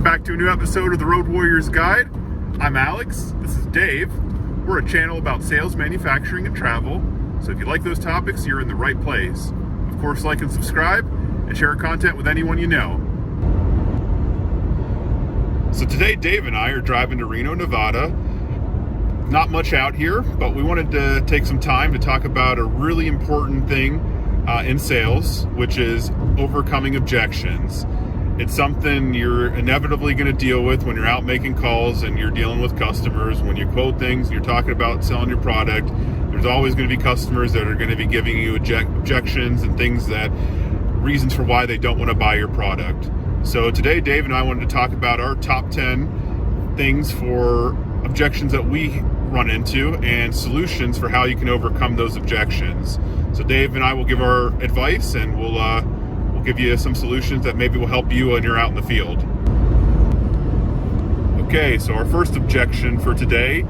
Welcome back to a new episode of the Road Warriors Guide. I'm Alex. This is Dave. We're a channel about sales, manufacturing, and travel. So if you like those topics, you're in the right place. Of course, like and subscribe and share our content with anyone you know. So today, Dave and I are driving to Reno, Nevada. Not much out here, but we wanted to take some time to talk about a really important thing in sales, which is overcoming objections. It's something you're inevitably going to deal with when you're out making calls and you're dealing with customers. When you quote things and you're talking about selling your product, there's always going to be customers that are going to be giving you objections and reasons for why they don't want to buy your product. So today, Dave and I wanted to talk about our top 10 things for objections that we run into and solutions for how you can overcome those objections. So Dave and I will give our advice, and we'll give you some solutions that maybe will help you when you're out in the field. Okay, so our first objection for today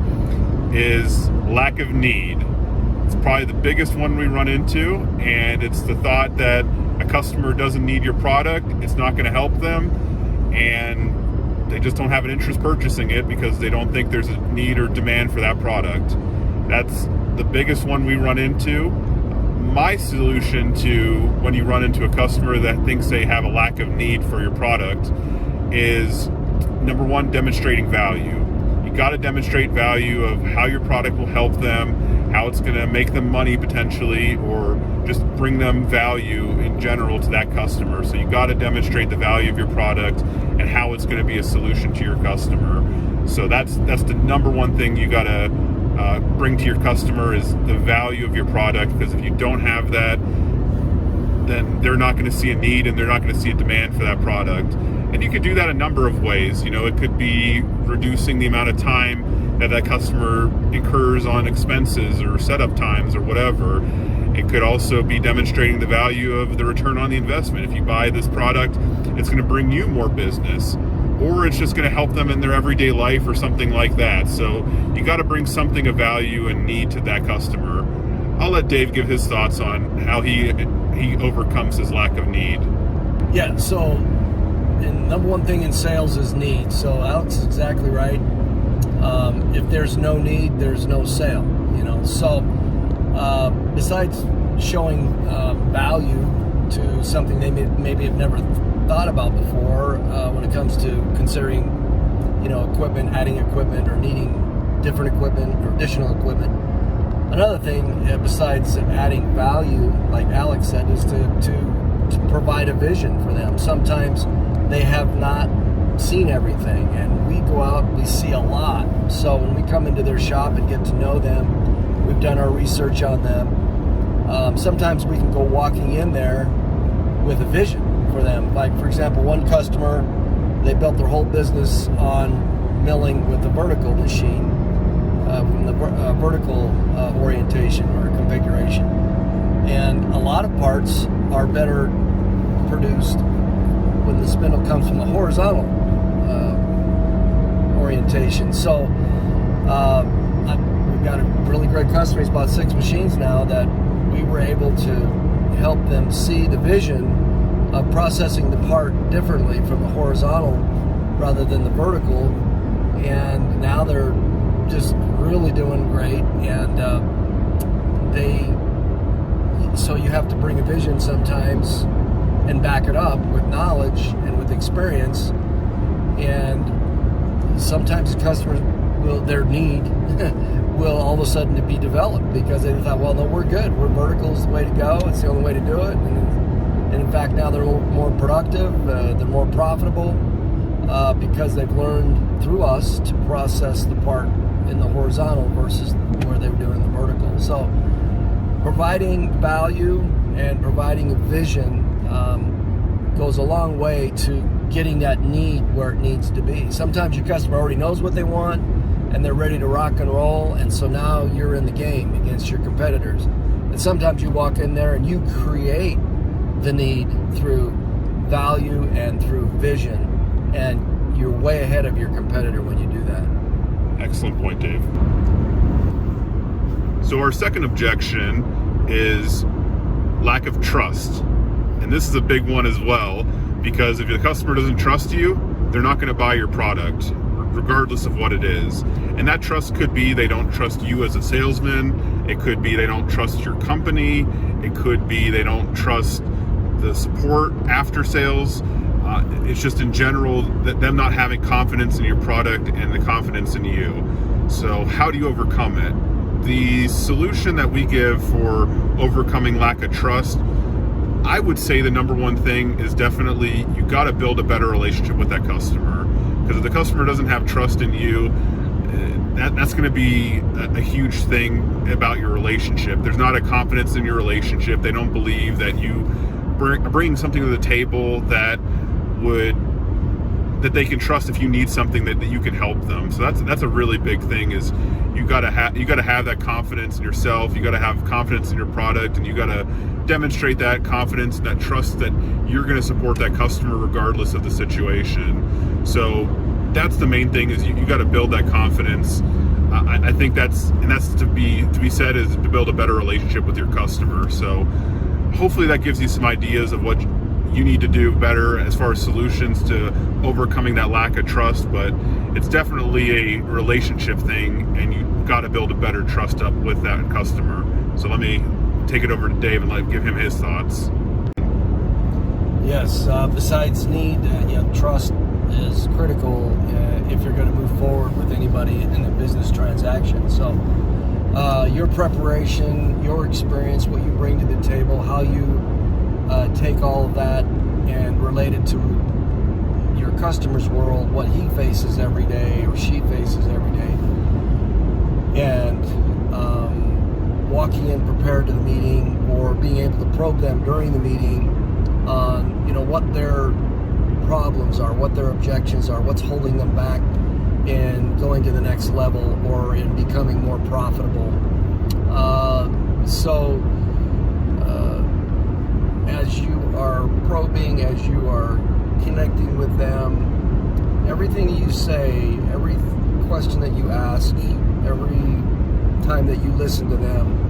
is lack of need. It's probably the biggest one we run into, and it's the thought that a customer doesn't need your product, it's not going to help them, and they just don't have an interest purchasing it because they don't think there's a need or demand for that product. That's the biggest one we run into. My solution to when you run into a customer that thinks they have a lack of need for your product is, number one, demonstrating value. You got to demonstrate value of how your product will help them, how it's going to make them money potentially, or just bring them value in general to that customer. So you got to demonstrate the value of your product and how it's going to be a solution to your customer. So that's the number one thing you got to bring to your customer, is the value of your product, because if you don't have that, then they're not going to see a need and they're not going to see a demand for that product. And you could do that a number of ways. It could be reducing the amount of time that customer incurs on expenses or setup times or whatever. It could also be demonstrating the value of the return on the investment. If you buy this product, it's going to bring you more business, or it's just going to help them in their everyday life or something like that. So you got to bring something of value and need to that customer. I'll let Dave give his thoughts on how he overcomes his lack of need. Yeah, so and number one thing in sales is need. So Alex is exactly right. If there's no need, there's no sale. So besides showing value to something they maybe have never thought about before, when it comes to considering, equipment, adding equipment, or needing different equipment or additional equipment. Another thing, besides adding value, like Alex said, is to provide a vision for them. Sometimes they have not seen everything, and we go out and we see a lot. So when we come into their shop and get to know them, we've done our research on them. Sometimes we can go walking in there with a vision for them. Like, for example, one customer, they built their whole business on milling with a vertical machine, from the vertical orientation or configuration. And a lot of parts are better produced when the spindle comes from the horizontal orientation. So we've got a really great customer. He's bought 6 machines now that we were able to help them see the vision of processing the part differently from the horizontal rather than the vertical, and now they're just really doing great. And so you have to bring a vision sometimes and back it up with knowledge and with experience. And sometimes the customers their need will all of a sudden to be developed because they thought, well, no, we're good. Vertical is the way to go. It's the only way to do it. And in fact, now they're more productive. They're more profitable because they've learned through us to process the part in the horizontal versus where they were doing the vertical. So providing value and providing a vision goes a long way to getting that need where it needs to be. Sometimes your customer already knows what they want and they're ready to rock and roll, and so now you're in the game against your competitors. And sometimes you walk in there and you create the need through value and through vision, and you're way ahead of your competitor when you do that. Excellent point, Dave. So our second objection is lack of trust. And this is a big one as well, because if the customer doesn't trust you, they're not going to buy your product regardless of what it is. And that trust could be they don't trust you as a salesman. It could be they don't trust your company. It could be they don't trust the support after sales. It's just in general that them not having confidence in your product and the confidence in you. So how do you overcome it? The solution that we give for overcoming lack of trust, I would say the number one thing is definitely you got to build a better relationship with that customer. Because if the customer doesn't have trust in you, that's going to be a huge thing about your relationship. There's not a confidence in your relationship. They don't believe that you bring something to the table that they can trust if you need something that you can help them. So that's a really big thing. Is you got to have that confidence in yourself. You got to have confidence in your product, and you got to demonstrate that confidence, that trust that you're going to support that customer regardless of the situation. So that's the main thing, is you got to build that confidence. I think that's to be said, is to build a better relationship with your customer. So hopefully that gives you some ideas of what you need to do better as far as solutions to overcoming that lack of trust. But it's definitely a relationship thing, and you've got to build a better trust up with that customer. So let me take it over to Dave and give him his thoughts. Yes, besides need, trust is critical if you're going to move forward with anybody in a business transaction. So your preparation, your experience, what you bring to the table, how you take all of that and relate it to your customer's world, what he faces every day or she faces every day, and walking in prepared to the meeting, or being able to probe them during the meeting on what their problems are, what their objections are, what's holding them back in going to the next level or in becoming more profitable. As you are probing, as you are connecting with them, everything you say, every question that you ask, every time that you listen to them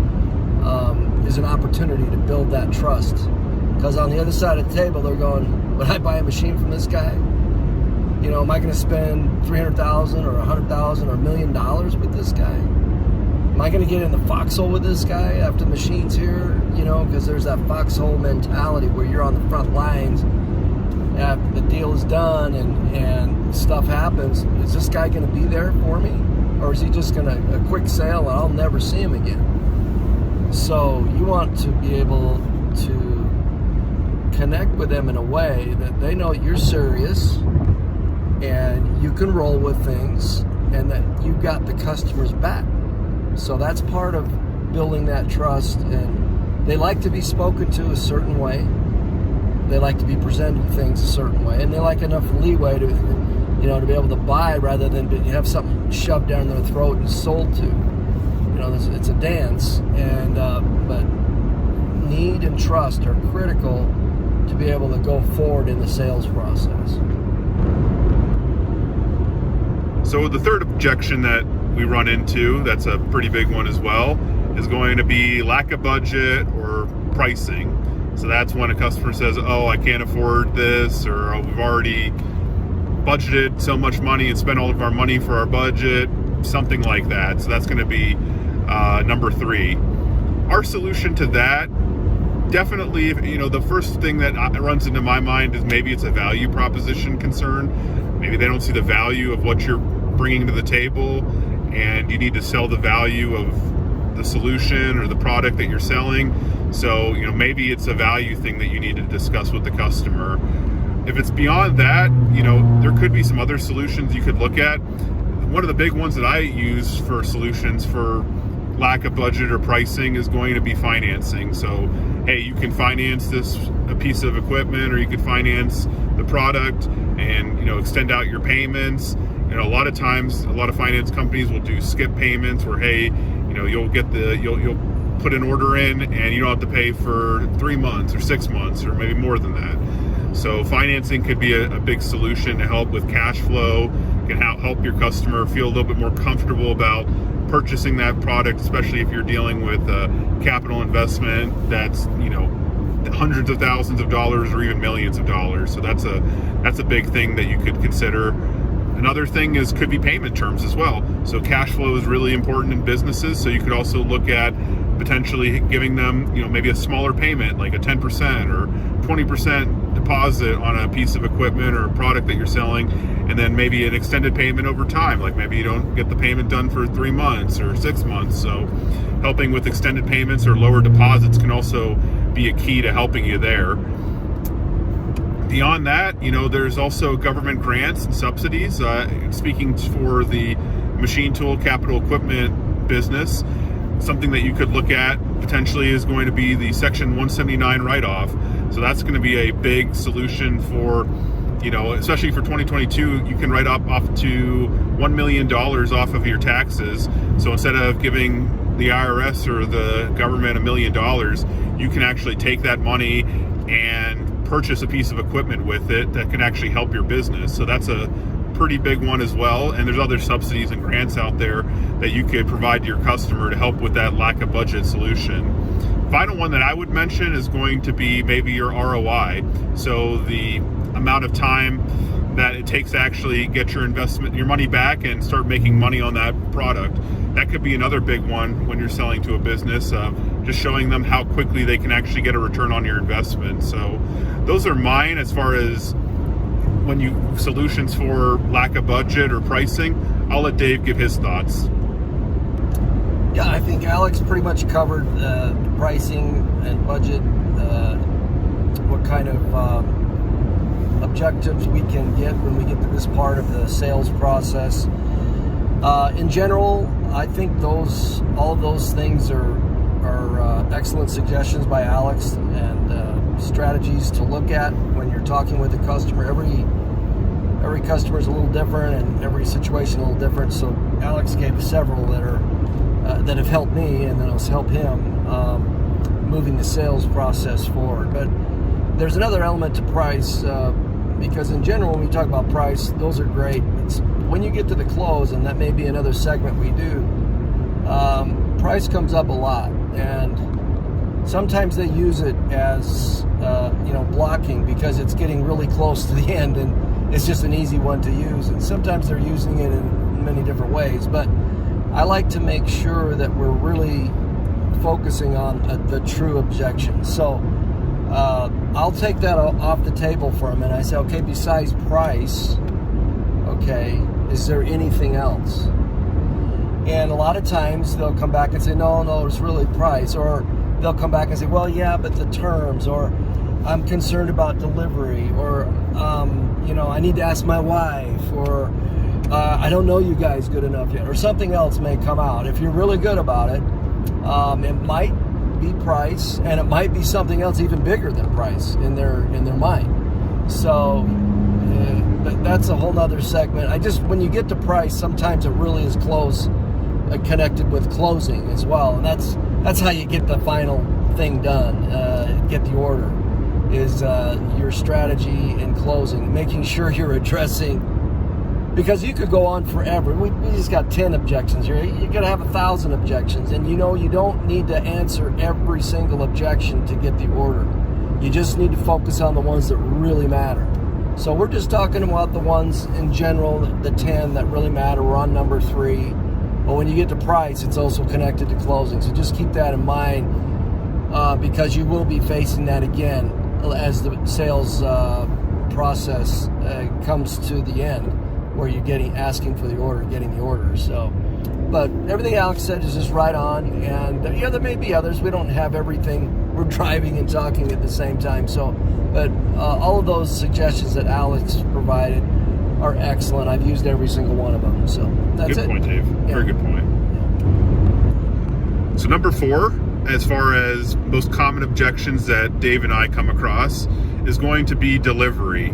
is an opportunity to build that trust. Because on the other side of the table, they're going, would I buy a machine from this guy? Am I going to spend $300,000 or $100,000 or $1 million with this guy? Am I going to get in the foxhole with this guy after the machine's here? Because there's that foxhole mentality where you're on the front lines after the deal is done and stuff happens. Is this guy going to be there for me? Or is he just going to, a quick sale and I'll never see him again? So you want to be able to connect with them in a way that they know you're serious and you can roll with things and that you got the customer's back. So that's part of building that trust. And they like to be spoken to a certain way. They like to be presented things a certain way, and they like enough leeway to be able to buy rather than have something shoved down their throat and sold to. It's a dance, and but need and trust are critical to be able to go forward in the sales process. So the third objection that we run into, that's a pretty big one as well, is going to be lack of budget or pricing. So that's when a customer says, oh, I can't afford this, or oh, we've already budgeted so much money and spent all of our money for our budget, something like that. So that's going to be number 3. Our solution to that, definitely, the first thing that runs into my mind is maybe it's a value proposition concern. Maybe they don't see the value of what you're bringing to the table, and you need to sell the value of the solution or the product that you're selling. So, maybe it's a value thing that you need to discuss with the customer. If it's beyond that, there could be some other solutions you could look at. One of the big ones that I use for solutions for lack of budget or pricing is going to be financing. So, hey, you can finance a piece of equipment, or you could finance the product and, extend out your payments. A lot of times, a lot of finance companies will do skip payments where, hey, you'll put an order in and you don't have to pay for 3 months or 6 months or maybe more than that. So financing could be a big solution to help with cash flow, can help your customer feel a little bit more comfortable about purchasing that product, especially if you're dealing with capital investment that's, hundreds of thousands of dollars or even millions of dollars. So that's a big thing that you could consider. Another thing could be payment terms as well. So cash flow is really important in businesses. So you could also look at potentially giving them, maybe a smaller payment, like a 10% or 20% deposit on a piece of equipment or a product that you're selling, and then maybe an extended payment over time. Like maybe you don't get the payment done for 3 months or 6 months. So helping with extended payments or lower deposits can also be a key to helping you there. Beyond that, there's also government grants and subsidies. Speaking for the machine tool capital equipment business, something that you could look at potentially is going to be the Section 179 write-off. So that's going to be a big solution for, especially for 2022, you can write up to $1 million off of your taxes. So instead of giving the IRS or the government $1 million, you can actually take that money and purchase a piece of equipment with it that can actually help your business. So that's a pretty big one as well. And there's other subsidies and grants out there that you could provide to your customer to help with that lack of budget solution. Final one that I would mention is going to be maybe your ROI. So the amount of time that it takes to actually get your money back and start making money on that product. That could be another big one when you're selling to a business, just showing them how quickly they can actually get a return on your investment. So those are mine as far as solutions for lack of budget or pricing. I'll let Dave give his thoughts. Yeah, I think Alex pretty much covered the pricing and budget, what kind of objectives we can get when we get to this part of the sales process. In general, I think all of those things are excellent suggestions by Alex, and strategies to look at when you're talking with a customer. Every customer is a little different, and every situation a little different. So Alex gave several that have helped me, and then it'll help him moving the sales process forward. But there's another element to price, because in general, when we talk about price, those are great. It's when you get to the close, and that may be another segment we do, price comes up a lot, and sometimes they use it as blocking because it's getting really close to the end, and it's just an easy one to use. And sometimes they're using it in many different ways, but I like to make sure that we're really focusing on the true objection. So I'll take that off the table for a minute. I say, okay, besides price, okay, is there anything else? And a lot of times they'll come back and say, no, it's really price. Or they'll come back and say, well, yeah, but the terms, or I'm concerned about delivery, or, I need to ask my wife, or I don't know you guys good enough yet, or something else may come out. If you're really good about it, it might be price, and it might be something else even bigger than price in their mind. So that's a whole nother segment. When you get to price, sometimes it really is close, connected with closing as well, and that's how you get the final thing done, get the order, is your strategy in closing, making sure you're addressing, because you could go on forever. We just got 10 objections here. You're going to have 1,000 objections, and you don't need to answer every single objection to get the order. You just need to focus on the ones that really matter. So we're just talking about the ones in general, the 10 that really matter. We're on number 3. But when you get to price, it's also connected to closing. So just keep that in mind, because you will be facing that again as the sales process comes to the end, where you're asking for the order, getting the order. So, but everything Alex said is just right on. And there may be others. We don't have everything. We're driving and talking at the same time. So, but all of those suggestions that Alex provided are excellent. I've used every single one of them. So that's Good it. point, Dave. Yeah. Very good point. So number 4, as far as most common objections that Dave and I come across, is going to be delivery.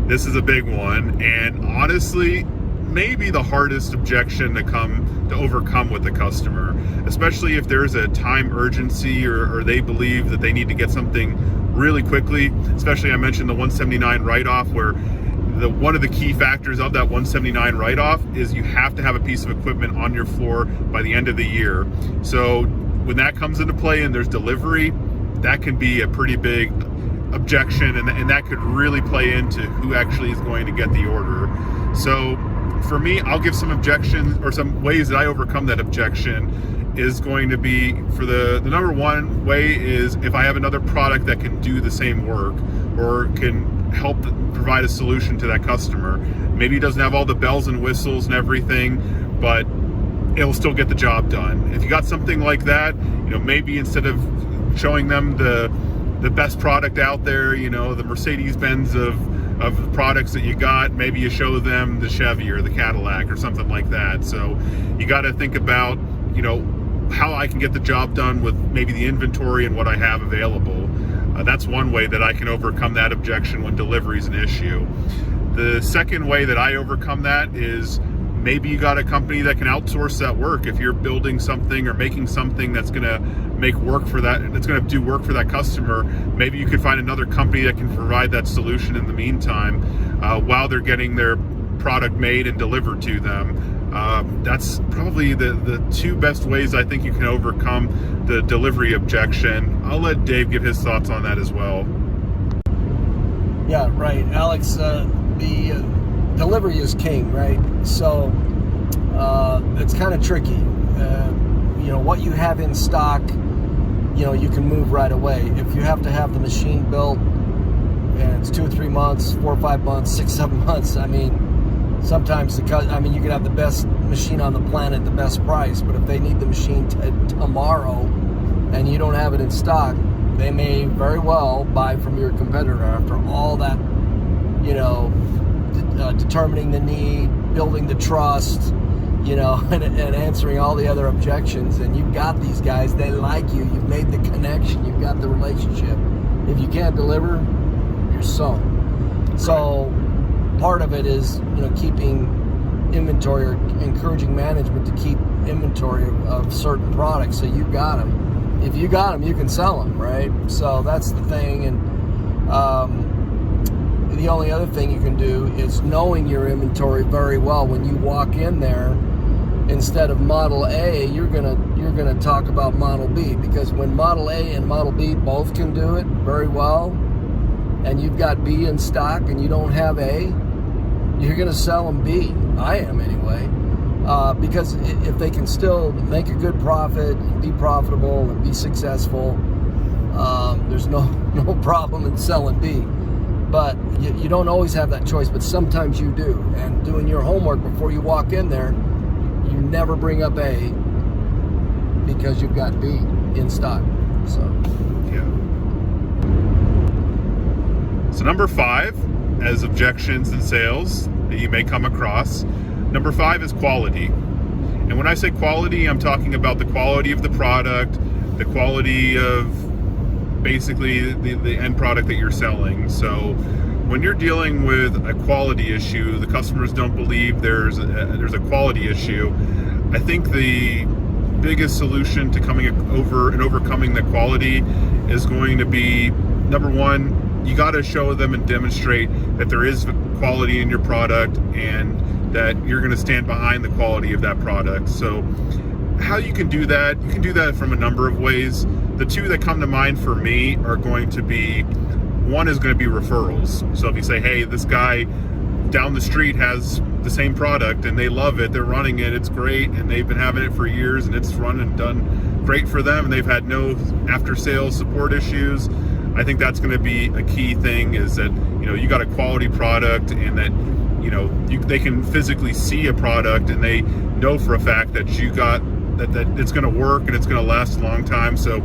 This is a big one, and honestly, maybe the hardest objection to overcome with the customer, especially if there's a time urgency or they believe that they need to get something really quickly. Especially, I mentioned the 179 write-off, where one of the key factors of that 179 write-off is you have to have a piece of equipment on your floor by the end of the year. So when that comes into play and there's delivery, that can be a pretty big objection, and that could really play into who actually is going to get the order. So for me, I'll give some objections, or some ways that I overcome that objection is going to be, for the number one way is if I have another product that can do the same work or can help provide a solution to that customer. Maybe it doesn't have all the bells and whistles and everything, but it'll still get the job done. If you got something like that, maybe instead of showing them the best product out there, the Mercedes-Benz of products that you got, maybe you show them the Chevy or the Cadillac or something like that. So you got to think about, how I can get the job done with maybe the inventory and what I have available. That's one way that I can overcome that objection when delivery is an issue. The second way that I overcome that is maybe you got a company that can outsource that work. If you're building something or making something that's going to make work for that, that's going to do work for that customer, maybe you could find another company that can provide that solution in the meantime, while they're getting their product made and delivered to them. That's probably the two best ways I think you can overcome the delivery objection. I'll let Dave give his thoughts on that as well. Yeah, right, Alex. The delivery is king, right? So it's kind of tricky. What you have in stock, you can move right away. If you have to have the machine built and it's 2 or 3 months, 4 or 5 months, 6, 7 months, sometimes you could have the best machine on the planet, the best price, but if they need the machine tomorrow and you don't have it in stock, they may very well buy from your competitor after all that, determining the need, building the trust, and answering all the other objections. And you've got these guys, they like you, you've made the connection, you've got the relationship. If you can't deliver, you're sunk. So part of it is, keeping inventory, or encouraging management to keep inventory of certain products. So you got them. If you got them, you can sell them, right? So that's the thing. And the only other thing you can do is knowing your inventory very well. When you walk in there, instead of Model A, you're gonna talk about Model B, because when Model A and Model B both can do it very well, and you've got B in stock and you don't have A, you're going to sell them B. I am anyway, because if they can still make a good profit, and be profitable, and be successful, there's no problem in selling B. But you don't always have that choice, but sometimes you do. And doing your homework before you walk in there, you never bring up A because you've got B in stock. So yeah. So number 5, as objections in sales that you may come across, number 5 is quality. And when I say quality, I'm talking about the quality of the product, the quality of basically the end product that you're selling. So when you're dealing with a quality issue, the customers don't believe there's a quality issue. I think the biggest solution to coming over and overcoming the quality is going to be, number 1, you got to show them and demonstrate that there is quality in your product and that you're going to stand behind the quality of that product. So how you can do that, you can do that from a number of ways. The two that come to mind for me are going to be, one is going to be referrals. So if you say, hey, this guy down the street has the same product and they love it, they're running it, it's great, and they've been having it for years and it's run and done great for them, and they've had no after sales support issues. I think that's going to be a key thing, is that you got a quality product, and that they can physically see a product and they know for a fact that you got that it's going to work and it's going to last a long time. So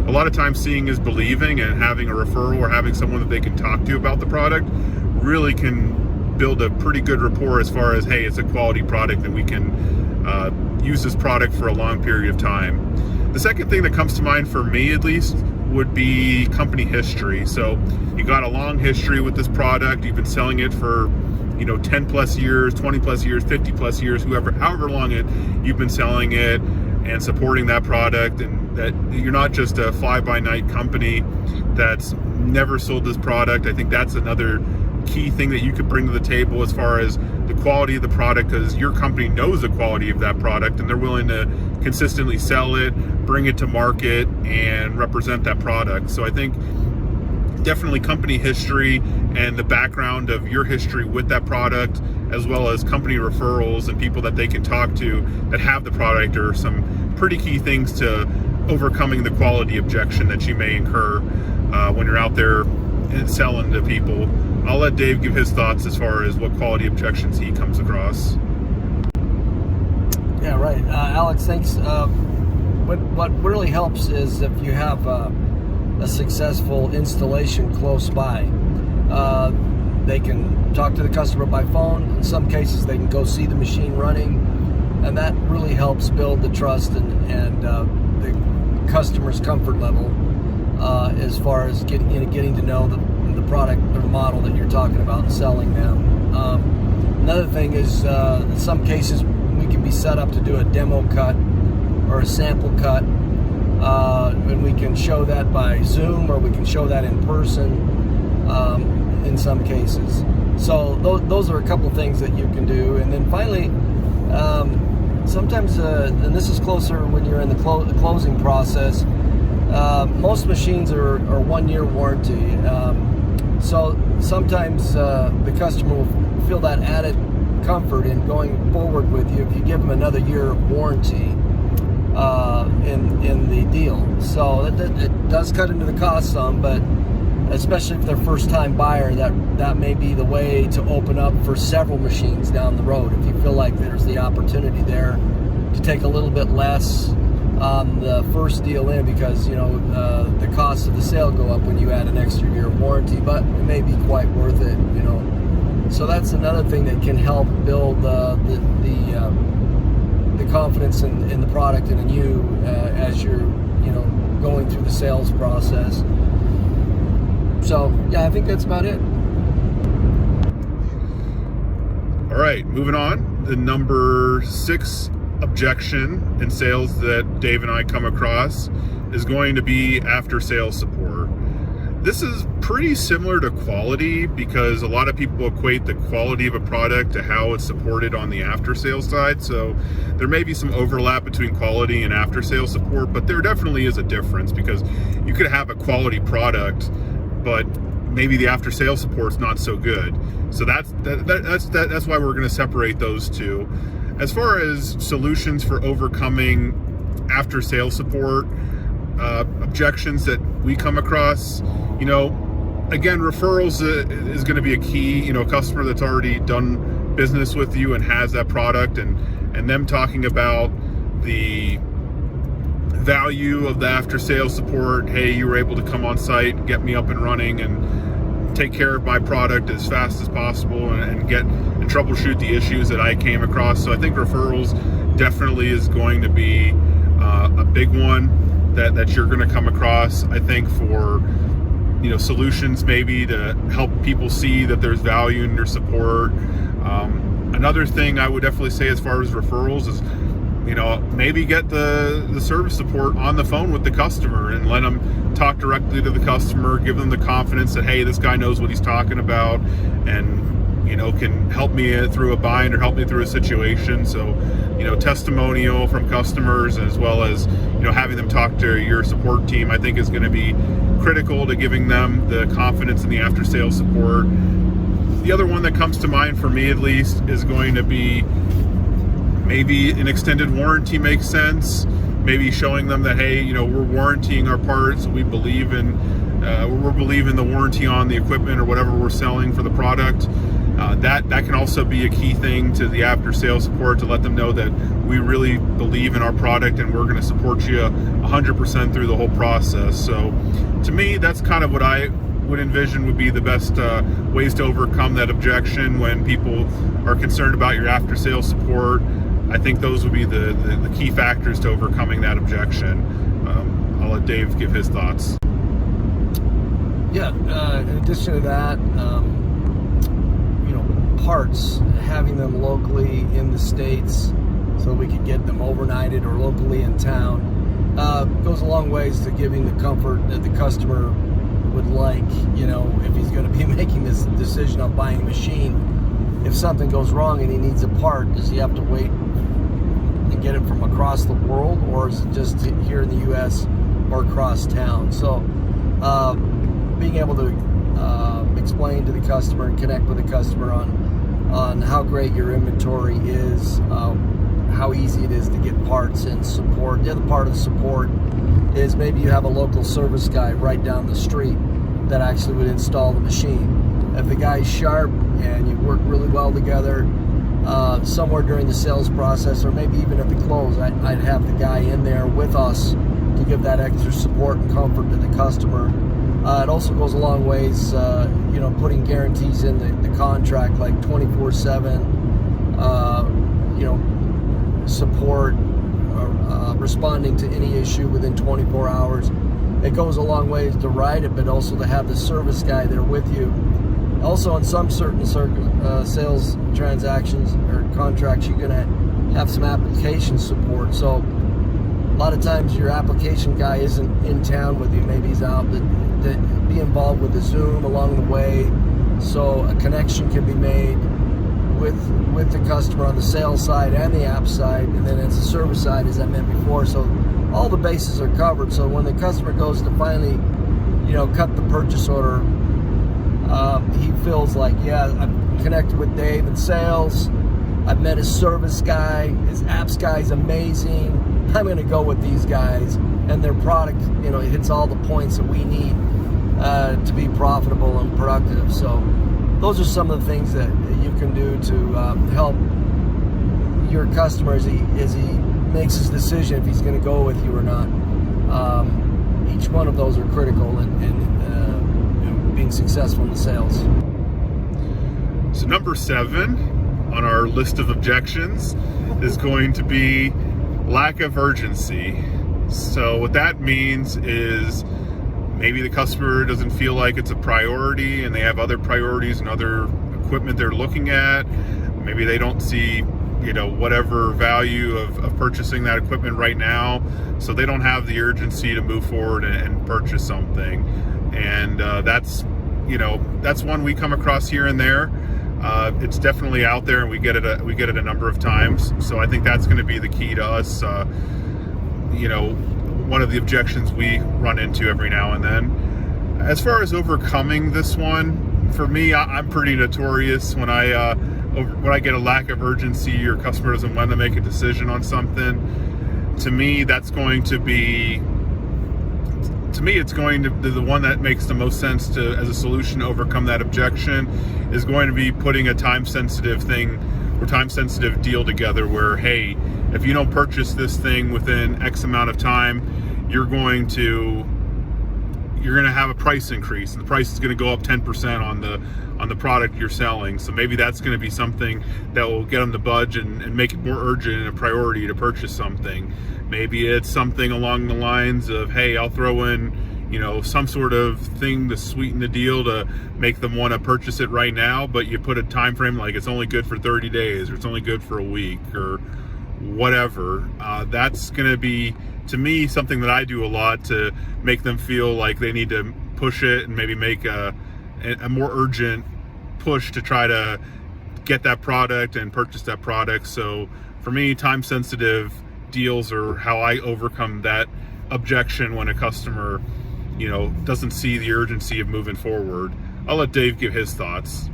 a lot of times seeing is believing, and having a referral or having someone that they can talk to about the product really can build a pretty good rapport as far as, hey, it's a quality product and we can use this product for a long period of time. The second thing that comes to mind for me, at least, would be company history. So you got a long history with this product, you've been selling it for 10 plus years, 20 plus years, 50 plus years, however long you've been selling it and supporting that product, and that you're not just a fly-by-night company that's never sold this product. I think that's another key thing that you could bring to the table as far as the quality of the product, because your company knows the quality of that product and they're willing to consistently sell it, bring it to market, and represent that product. So I think definitely company history and the background of your history with that product, as well as company referrals and people that they can talk to that have the product, are some pretty key things to overcoming the quality objection that you may incur when you're out there and selling to people. I'll let Dave give his thoughts as far as what quality objections he comes across. Yeah, right. Alex, thanks. What really helps is if you have a successful installation close by. They can talk to the customer by phone. In some cases, they can go see the machine running, and that really helps build the trust and the customer's comfort level as far as getting to know the product or the model that you're talking about and selling them. Another thing is, in some cases, we can be set up to do a demo cut or a sample cut, and we can show that by Zoom, or we can show that in person in some cases. So those are a couple things that you can do. And then finally, sometimes, and this is closer when you're in the closing process, most machines are 1 year warranty. So sometimes the customer will feel that added comfort in going forward with you if you give them another year of warranty in the deal. So it does cut into the cost some, but especially if they're first-time buyer, that may be the way to open up for several machines down the road. If you feel like there's the opportunity there to take a little bit less on the first deal in, because the cost of the sale go up when you add an extra year of warranty, but it may be quite worth it. So that's another thing that can help build the confidence in the product and in you as you're going through the sales process. So yeah, I think that's about it. All right, moving on. The number 6 objection in sales that Dave and I come across is going to be after sales support. This is pretty similar to quality, because a lot of people equate the quality of a product to how it's supported on the after sales side. So there may be some overlap between quality and after sales support, but there definitely is a difference, because you could have a quality product, but maybe the after sales support's not so good. So that's why we're going to separate those two. As far as solutions for overcoming after sales support objections that we come across, again, referrals is going to be a key. A customer that's already done business with you and has that product, and them talking about the value of the after sales support. Hey, you were able to come on site, get me up and running, and take care of my product as fast as possible, and troubleshoot the issues that I came across. So I think referrals definitely is going to be a big one that you're going to come across. I think for solutions maybe to help people see that there's value in your support. Another thing I would definitely say as far as referrals is, maybe get the service support on the phone with the customer and let them talk directly to the customer, give them the confidence that, hey, this guy knows what he's talking about, and can help me through a bind or help me through a situation. So testimonial from customers, as well as having them talk to your support team, I think is going to be critical to giving them the confidence in the after sales support. The other one that comes to mind for me, at least, is going to be maybe an extended warranty makes sense. Maybe showing them that, hey, we're warrantying our parts. We believe in the warranty on the equipment or whatever we're selling for the product. That can also be a key thing to the after sales support, to let them know that we really believe in our product and we're going to support you 100% through the whole process. So to me, that's kind of what I would envision would be the best ways to overcome that objection when people are concerned about your after sales support. I think those would be the key factors to overcoming that objection. I'll let Dave give his thoughts. Yeah, in addition to that, parts, having them locally in the States so we could get them overnighted or locally in town, goes a long ways to giving the comfort that the customer would like, if he's going to be making this decision on buying a machine, if something goes wrong and he needs a part, does he have to wait and get it from across the world, or is it just here in the U.S. or across town? So being able to explain to the customer and connect with the customer on how great your inventory is, how easy it is to get parts and support. The other part of the support is maybe you have a local service guy right down the street that actually would install the machine. If the guy's sharp and you work really well together, somewhere during the sales process, or maybe even at the close, I'd have the guy in there with us to give that extra support and comfort to the customer. It also goes a long ways, putting guarantees in the contract, like 24/7, support, responding to any issue within 24 hours. It goes a long ways to write it, but also to have the service guy there with you. Also, on some certain sales transactions or contracts, you're going to have some application support. So a lot of times your application guy isn't in town with you. Maybe he's out, but be involved with the Zoom along the way, so a connection can be made with the customer on the sales side and the app side, and then it's the service side, as I meant before. So all the bases are covered. So when the customer goes to finally, cut the purchase order, he feels like, yeah, I've connected with Dave in sales. I've met his service guy. His apps guy is amazing. I'm going to go with these guys, and their product, it hits all the points that we need to be profitable and productive. So those are some of the things that you can do to help your customer as he makes his decision if he's going to go with you or not. Each one of those are critical in being successful in the sales. So number 7 on our list of objections is going to be lack of urgency. So what that means is maybe the customer doesn't feel like it's a priority, and they have other priorities and other equipment they're looking at. Maybe they don't see, whatever value of purchasing that equipment right now, so they don't have the urgency to move forward and purchase something. And that's one we come across here and there. It's definitely out there, and we get it a number of times. So I think that's going to be the key to us. One of the objections we run into every now and then. As far as overcoming this one, for me, I'm pretty notorious when I get a lack of urgency or customer doesn't want to make a decision on something. To me, it's going to be the one that makes the most sense as a solution to overcome that objection is going to be putting a time-sensitive thing or time-sensitive deal together where, hey, if you don't purchase this thing within X amount of time, you're going to have a price increase, and the price is going to go up 10% on the product you're selling. So maybe that's going to be something that will get them to budge and make it more urgent and a priority to purchase something. Maybe it's something along the lines of, hey, I'll throw in some sort of thing to sweeten the deal to make them want to purchase it right now, but you put a time frame like it's only good for 30 days or it's only good for a week or whatever. That's going to be, to me, something that I do a lot to make them feel like they need to push it and maybe make a more urgent push to try to get that product and purchase that product. So for me, time-sensitive deals are how I overcome that objection when a customer, doesn't see the urgency of moving forward. I'll let Dave give his thoughts.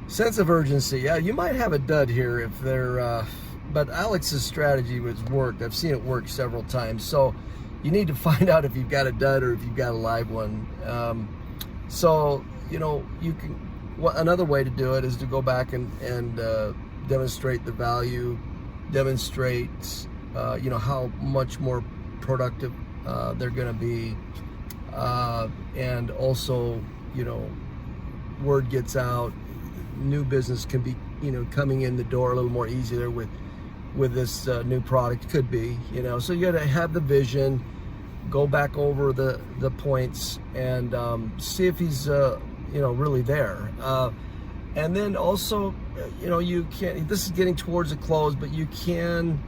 Sense of urgency. Yeah, you might have a dud here if they're, but Alex's strategy was worked. I've seen it work several times. So you need to find out if you've got a dud or if you've got a live one. You can. Another way to do it is to go back and demonstrate the value, demonstrate, how much more productive they're going to be, and also, word gets out. New business can be, coming in the door a little more easier with this new product. Could be, so you got to have the vision, go back over the points, and see if he's really there. And then also, you can, this is getting towards a close, but you can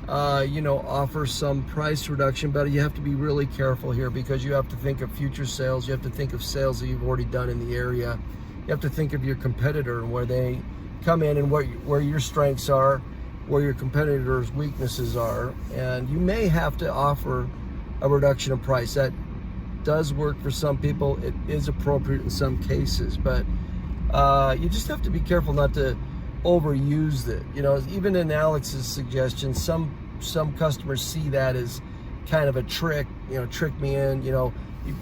offer some price reduction, but you have to be really careful here because you have to think of future sales. You have to think of sales that you've already done in the area. You have to think of your competitor and where they come in and where your strengths are, where your competitor's weaknesses are. And you may have to offer a reduction of price. That does work for some people. It is appropriate in some cases, but you just have to be careful not to overuse it. Even in Alex's suggestion, some customers see that as kind of a trick, trick me in,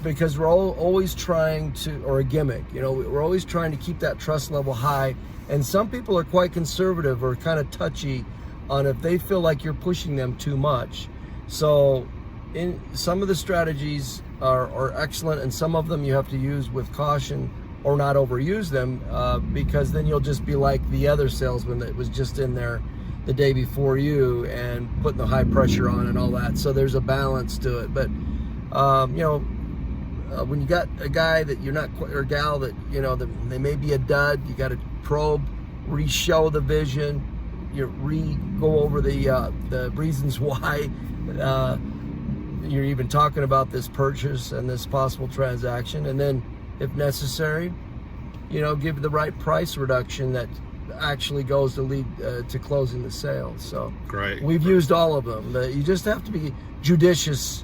because we're always trying to, or a gimmick, we're always trying to keep that trust level high. And some people are quite conservative or kind of touchy on if they feel like you're pushing them too much. So in some of the strategies are excellent, and some of them you have to use with caution or not overuse them, because then you'll just be like the other salesman that was just in there the day before you and putting the high pressure on and all that. So there's a balance to it. But when you got a guy that you're not quite, or gal that that they may be a dud, you got to probe, re-show the vision, go over the reasons why you're even talking about this purchase and this possible transaction, and then if necessary, give the right price reduction that actually goes to lead to closing the sale. So we've used all of them. You just have to be judicious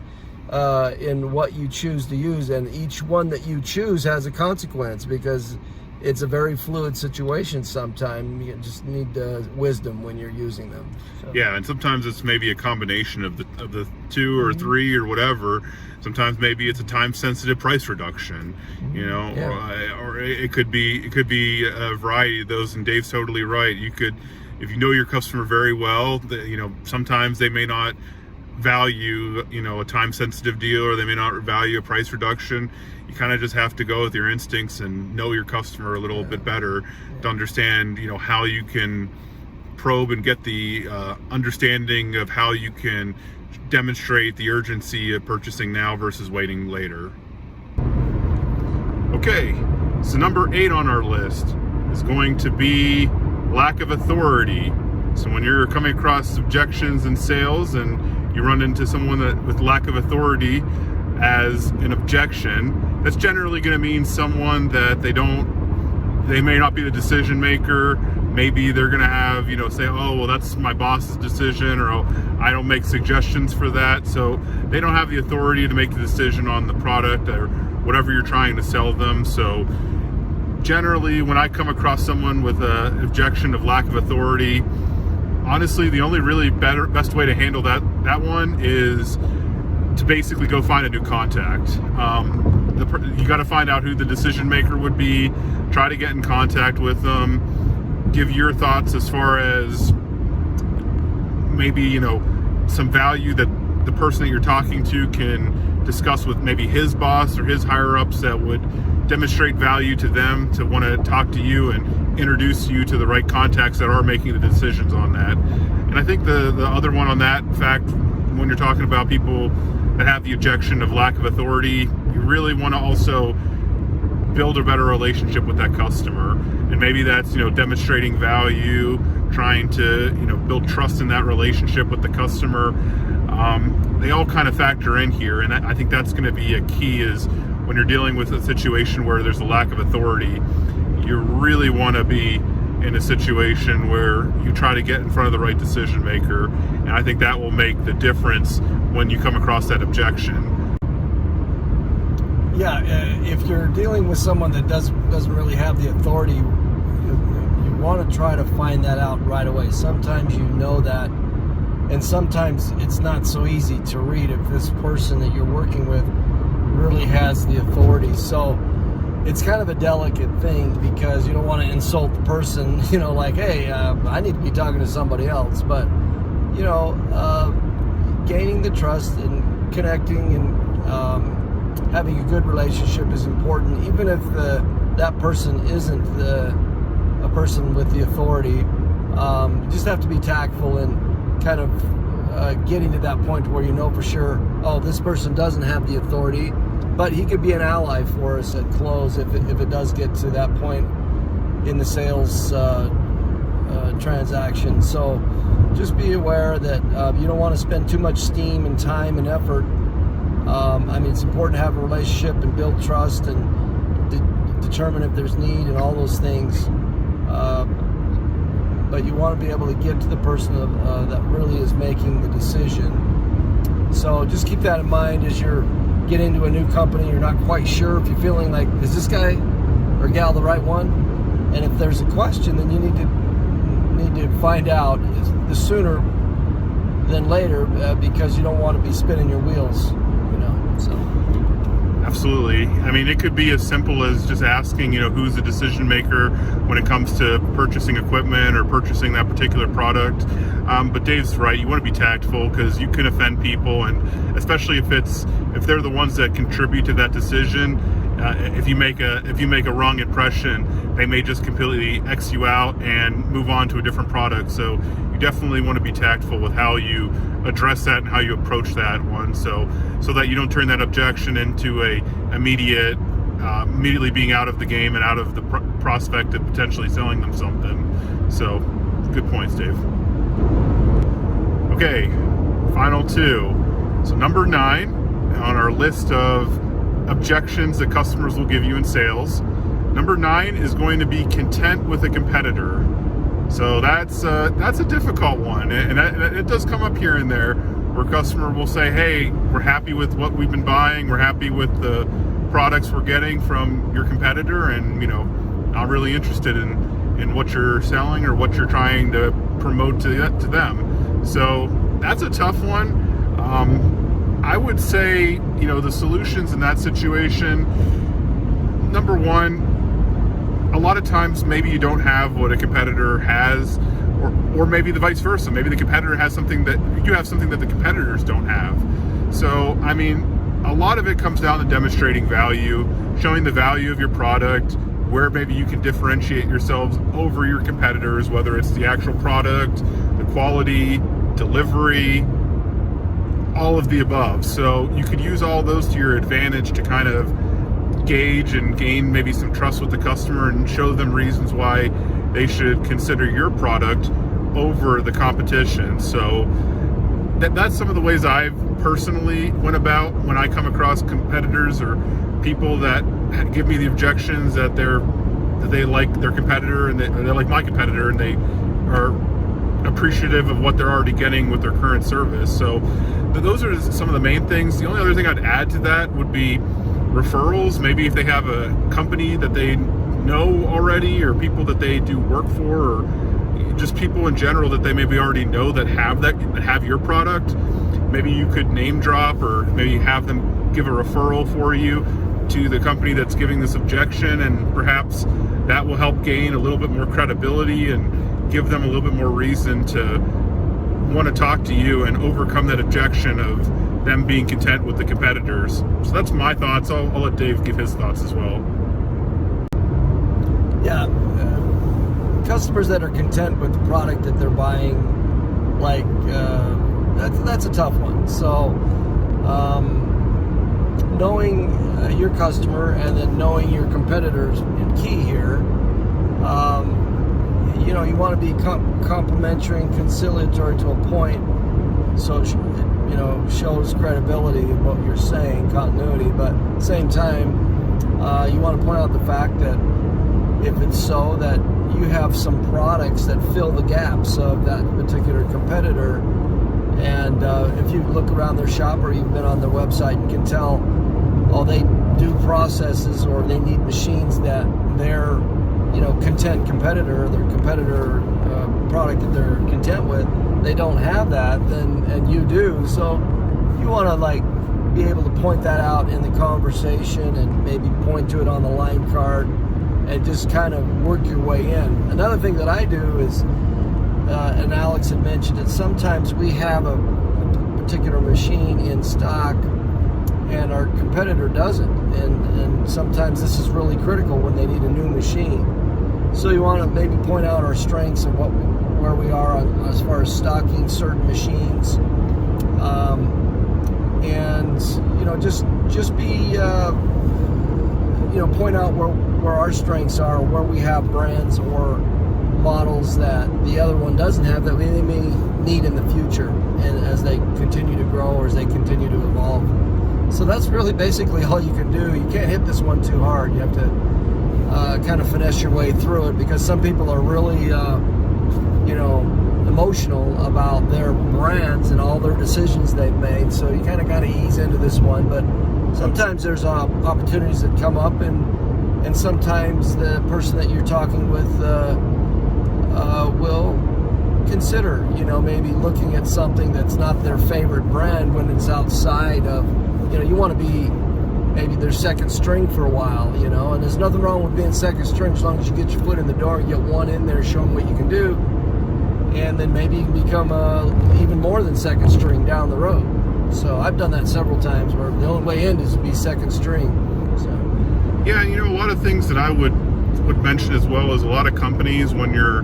in what you choose to use, and each one that you choose has a consequence because it's a very fluid situation. Sometimes you just need wisdom when you're using them. So. Yeah, and sometimes it's maybe a combination of the two or three or whatever. Sometimes maybe it's a time-sensitive price reduction, or it could be a variety of those. And Dave's totally right. You could, if you know your customer very well, sometimes they may not value a time-sensitive deal, or they may not value a price reduction. You kind of just have to go with your instincts and know your customer a little bit better to understand how you can probe and get the understanding of how you can demonstrate the urgency of purchasing now versus waiting later. Okay, so number 8 on our list is going to be lack of authority. So when you're coming across objections in sales and you run into someone with lack of authority as an objection, that's generally going to mean someone that they may not be the decision maker. Maybe they're going to have, say, oh, well, that's my boss's decision, or oh, I don't make suggestions for that. So they don't have the authority to make the decision on the product or whatever you're trying to sell them. So generally, when I come across someone with an objection of lack of authority, honestly, the only really best way to handle that one is to basically go find a new contact. You got to find out who the decision maker would be, try to get in contact with them, give your thoughts as far as maybe, some value that the person that you're talking to can discuss with maybe his boss or his higher ups that would demonstrate value to them to want to talk to you and introduce you to the right contacts that are making the decisions on that. And I think the other one on that fact, when you're talking about people that have the objection of lack of authority, you really want to also build a better relationship with that customer. And maybe that's, demonstrating value, trying to, build trust in that relationship with the customer. They all kind of factor in here. And I think that's going to be a key, is when you're dealing with a situation where there's a lack of authority, you really want to be in a situation where you try to get in front of the right decision maker. And I think that will make the difference when you come across that objection. Yeah, if you're dealing with someone that doesn't really have the authority, you want to try to find that out right away. Sometimes you know that, and sometimes it's not so easy to read if this person that you're working with really has the authority. So it's kind of a delicate thing, because you don't want to insult the person, like, hey, I need to be talking to somebody else. But, gaining the trust and connecting and having a good relationship is important, even if that person isn't a person with the authority. You just have to be tactful and kind of getting to that point where for sure, oh, this person doesn't have the authority, but he could be an ally for us at close if it does get to that point in the sales transaction. So just be aware that you don't want to spend too much steam and time and effort. I mean, it's important to have a relationship and build trust and determine if there's need and all those things. But you want to be able to get to the person that really is making the decision. So just keep that in mind as you're getting into a new company. You're not quite sure if you're feeling like, is this guy or gal the right one? And if there's a question, then you need to find out the sooner than later, because you don't want to be spinning your wheels, so. Absolutely. I mean, it could be as simple as just asking, who's the decision maker when it comes to purchasing equipment or purchasing that particular product. But Dave's right. You want to be tactful, because you can offend people, and especially if they're the ones that contribute to that decision. If you make a wrong impression, they may just completely X you out and move on to a different product. So you definitely want to be tactful with how you address that and how you approach that one, so that you don't turn that objection into a immediately being out of the game and out of the prospect of potentially selling them something. So good points, Dave. Okay, final two. So number 9 on our list of objections that customers will give you in sales. Number 9 is going to be content with a competitor. So that's a difficult one, and it does come up here and there, where a customer will say, hey, we're happy with what we've been buying, we're happy with the products we're getting from your competitor, and not really interested in what you're selling or what you're trying to promote to them. So that's a tough one. I would say, the solutions in that situation, number 1, a lot of times maybe you don't have what a competitor has, or maybe the vice versa. Maybe the competitor has something that you have, something that the competitors don't have. So, I mean, a lot of it comes down to demonstrating value, showing the value of your product, where maybe you can differentiate yourselves over your competitors, whether it's the actual product, the quality, delivery, all of the above. So you could use all those to your advantage to kind of gauge and gain maybe some trust with the customer and show them reasons why they should consider your product over the competition. So that's some of the ways I've personally went about when I come across competitors or people that give me the objections that they like their competitor and they like my competitor, and they are appreciative of what they're already getting with their current service. So those are some of the main things. The only other thing I'd add to that would be referrals. Maybe if they have a company that they know already, or people that they do work for, or just people in general that they maybe already know that have your product, maybe you could name drop, or maybe have them give a referral for you to the company that's giving this objection, and perhaps that will help gain a little bit more credibility and give them a little bit more reason to want to talk to you and overcome that objection of them being content with the competitors. So that's my thoughts. I'll let Dave give his thoughts as well. Yeah, customers that are content with the product that they're buying, that's a tough one. So knowing your customer and then knowing your competitors is key here. You want to be complimentary and conciliatory to a point, so it shows credibility in what you're saying, continuity. But at the same time, you want to point out the fact that if it's so that you have some products that fill the gaps of that particular competitor, and if you look around their shop or you've been on their website, you can tell, they do processes or they need machines that their content competitor, their competitor product that they're content with, they don't have that, and you do. So you want to be able to point that out in the conversation and maybe point to it on the line card and just kind of work your way in. Another thing that I do is, and Alex had mentioned it, sometimes we have a particular machine in stock and our competitor doesn't, and sometimes this is really critical when they need a new machine. So you want to maybe point out our strengths and where we are as far as stocking certain machines, and just be point out where our strengths are, where we have brands or models that the other one doesn't have that we may need in the future, and as they continue to grow or as they continue to evolve. So that's really basically all you can do. You can't hit this one too hard. You have to kind of finesse your way through it, because some people are really emotional about their brands and all their decisions they've made. So you kind of got to ease into this one. But sometimes there's opportunities that come up, and sometimes the person that you're talking with will consider, maybe looking at something that's not their favorite brand when it's outside of, you want to be maybe their second string for a while, and there's nothing wrong with being second string as long as you get your foot in the door and get one in there, show them what you can do, and then maybe you can become even more than second string down the road. So I've done that several times, where the only way in is to be second string. So yeah, a lot of things that I would mention as well is a lot of companies, when you're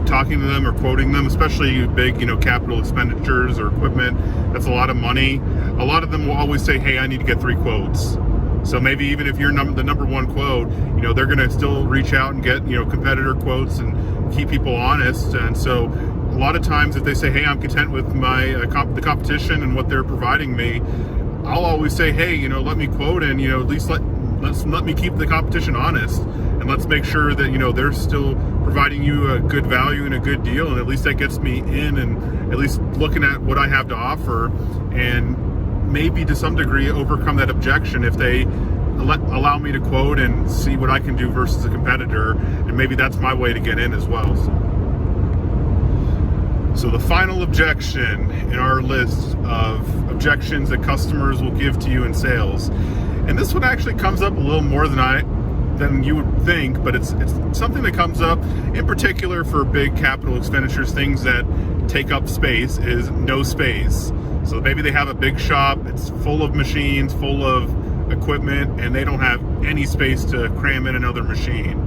talking to them or quoting them, especially big, capital expenditures or equipment, that's a lot of money. A lot of them will always say, hey, I need to get 3 quotes. So maybe even if you're the number one quote, they're going to still reach out and get, competitor quotes and keep people honest. And so a lot of times if they say, hey, I'm content with my the competition and what they're providing me, I'll always say, hey, let me quote, and at least let me keep the competition honest, and let's make sure that they're still providing you a good value and a good deal, and at least that gets me in and at least looking at what I have to offer, and maybe to some degree overcome that objection if they allow me to quote and see what I can do versus a competitor, and maybe that's my way to get in as well. So the final objection in our list of objections that customers will give to you in sales, and this one actually comes up a little more than you would think, but it's something that comes up in particular for big capital expenditures, things that take up space, is no space. So maybe they have a big shop, it's full of machines, full of equipment, and they don't have any space to cram in another machine.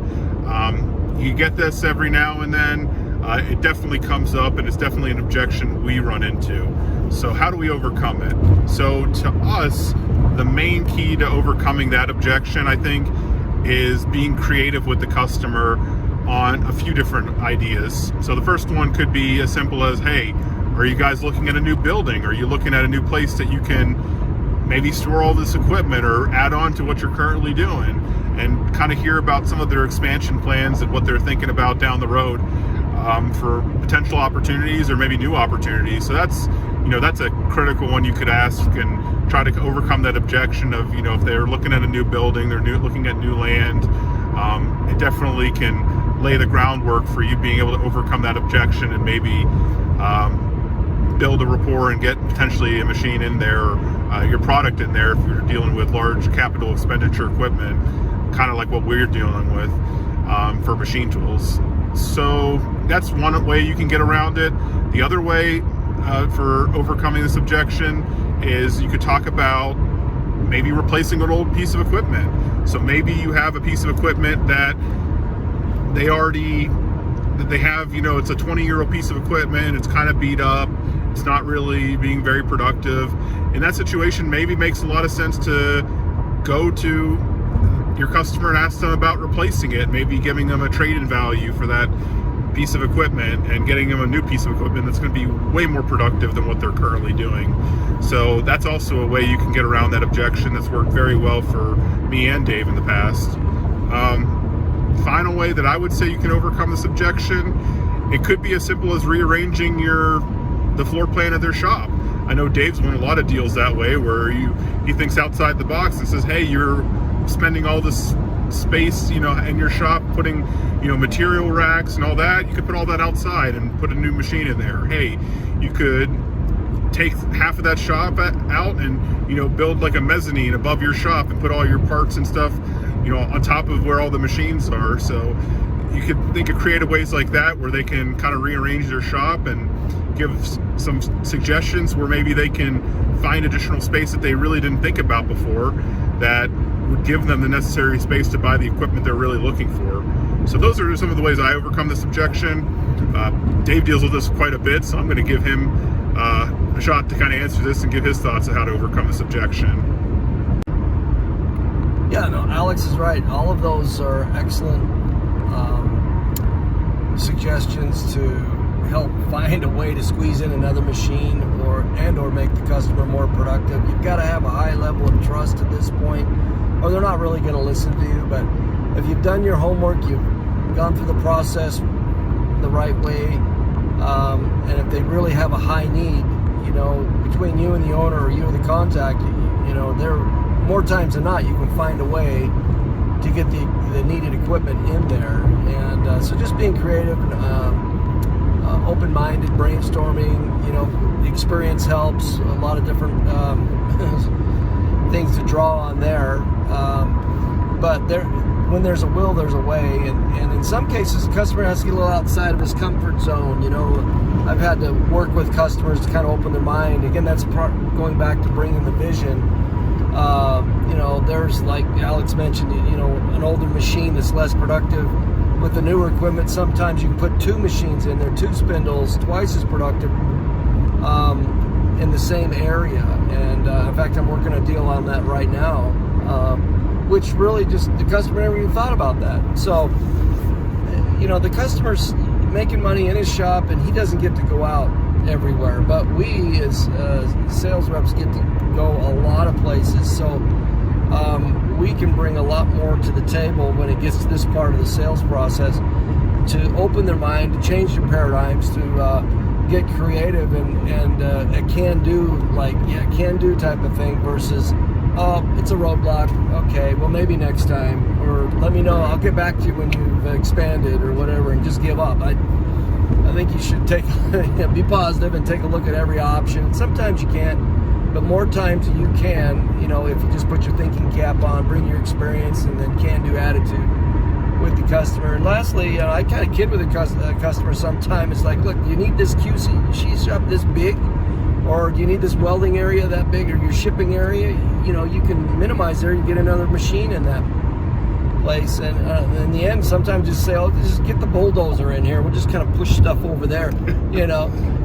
You get this every now and then. It definitely comes up, and it's definitely an objection we run into. So how do we overcome it? So to us, the main key to overcoming that objection, I think, is being creative with the customer on a few different ideas. So the first one could be as simple as, hey, are you guys looking at a new building? Are you looking at a new place that you can maybe store all this equipment or add on to what you're currently doing? And kind of hear about some of their expansion plans and what they're thinking about down the road for potential opportunities or maybe new opportunities. So that's a critical one you could ask and try to overcome that objection of, if they're looking at a new building, they're looking at new land. It definitely can lay the groundwork for you being able to overcome that objection and maybe build a rapport and get potentially a machine in there, your product in there if you're dealing with large capital expenditure equipment, kind of like what we're dealing with for machine tools. So that's one way you can get around it. The other way for overcoming this objection is you could talk about maybe replacing an old piece of equipment. So maybe you have a piece of equipment that they have, it's a 20-year-old piece of equipment, it's kind of beat up, it's not really being very productive. In that situation, maybe it makes a lot of sense to go to your customer and ask them about replacing it, maybe giving them a trade-in value for that piece of equipment and getting them a new piece of equipment that's going to be way more productive than what they're currently doing. So that's also a way you can get around that objection that's worked very well for me and Dave in the past. Final way that I would say you can overcome this objection, it could be as simple as rearranging the floor plan of their shop. I know Dave's won a lot of deals that way, where he thinks outside the box and says, hey, you're spending all this space, in your shop, putting, material racks and all that. You could put all that outside and put a new machine in there. Hey, you could take half of that shop out and, build like a mezzanine above your shop and put all your parts and stuff, on top of where all the machines are. So you could think of creative ways like that where they can kind of rearrange their shop and give some suggestions where maybe they can find additional space that they really didn't think about before that would give them the necessary space to buy the equipment they're really looking for. So those are some of the ways I overcome this objection. Dave deals with this quite a bit, so I'm going to give him a shot to kind of answer this and give his thoughts on how to overcome this objection. Yeah, no, Alex is right. All of those are excellent suggestions to help find a way to squeeze in another machine or make the customer more productive. You've got to have a high level of trust at this point, or they're not really going to listen to you. But if you've done your homework, you've gone through the process the right way, and if they really have a high need, between you and the owner or you and the contact, there more times than not you can find a way to get the needed equipment in there. And so just being creative and open-minded, brainstorming, the experience helps. A lot of different things to draw on there. But when there's a will, there's a way. And in some cases, the customer has to get a little outside of his comfort zone. I've had to work with customers to kind of open their mind. Again, that's going back to bringing the vision. There's, like Alex mentioned, an older machine that's less productive. With the newer equipment, sometimes you can put 2 machines in there, 2 spindles, twice as productive in the same area. And in fact, I'm working a deal on that right now, which really just, the customer never even thought about that. So, the customer's making money in his shop and he doesn't get to go out everywhere. But we as sales reps get to go a lot of places. So we can bring a lot more to the table when it gets to this part of the sales process, to open their mind, to change their paradigms, to get creative and a can-do type of thing versus, oh, it's a roadblock, okay, well maybe next time, or let me know, I'll get back to you when you've expanded or whatever, and just give up. I think you should be positive and take a look at every option. Sometimes you can't, but more times you can, if you just put your thinking cap on, bring your experience, and then can-do attitude with the customer. And lastly, I kind of kid with the customer sometimes. It's like, look, you need this QC shop this big, or do you need this welding area that big, or your shipping area? You can minimize there, you get another machine in that place. And in the end, sometimes just say, oh, just get the bulldozer in here, we'll just kind of push stuff over there.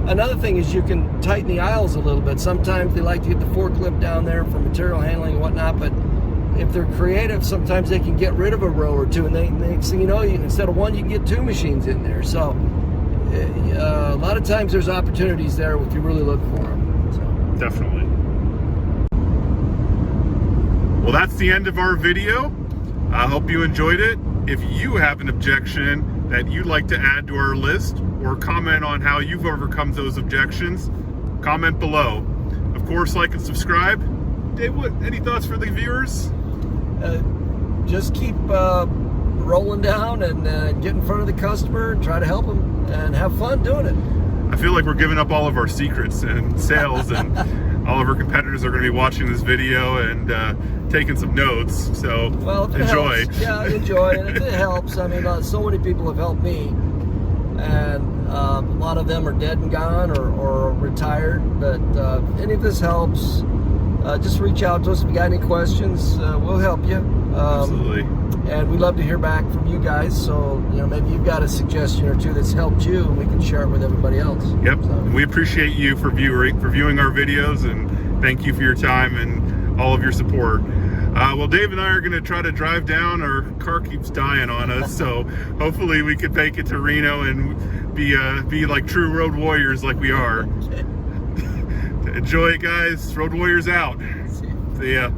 Another thing is you can tighten the aisles a little bit. Sometimes they like to get the forklift down there for material handling and whatnot, but if they're creative, sometimes they can get rid of a row or two, and next thing you know, instead of 1, you can get 2 machines in there. So a lot of times there's opportunities there if you really look for them. So. Definitely. Well, that's the end of our video. I hope you enjoyed it. If you have an objection that you'd like to add to our list, or comment on how you've overcome those objections, comment below. Of course, like and subscribe. Dave, any thoughts for the viewers? Just keep rolling down and get in front of the customer and try to help them and have fun doing it. I feel like we're giving up all of our secrets and sales, and all of our competitors are going to be watching this video and taking some notes. So enjoy. Yeah, enjoy. And if it helps, I mean, so many people have helped me, and a lot of them are dead and gone or retired. But any of this helps, just reach out to us if you got any questions. We'll help you. Absolutely. And we'd love to hear back from you guys. So, maybe you've got a suggestion or two that's helped you, and we can share it with everybody else. Yep. So. We appreciate you for viewing our videos, and thank you for your time and all of your support. Well, Dave and I are going to try to drive down. Our car keeps dying on us, so hopefully we can make it to Reno and be like true road warriors like we are. Enjoy it, guys. Road warriors out. See ya.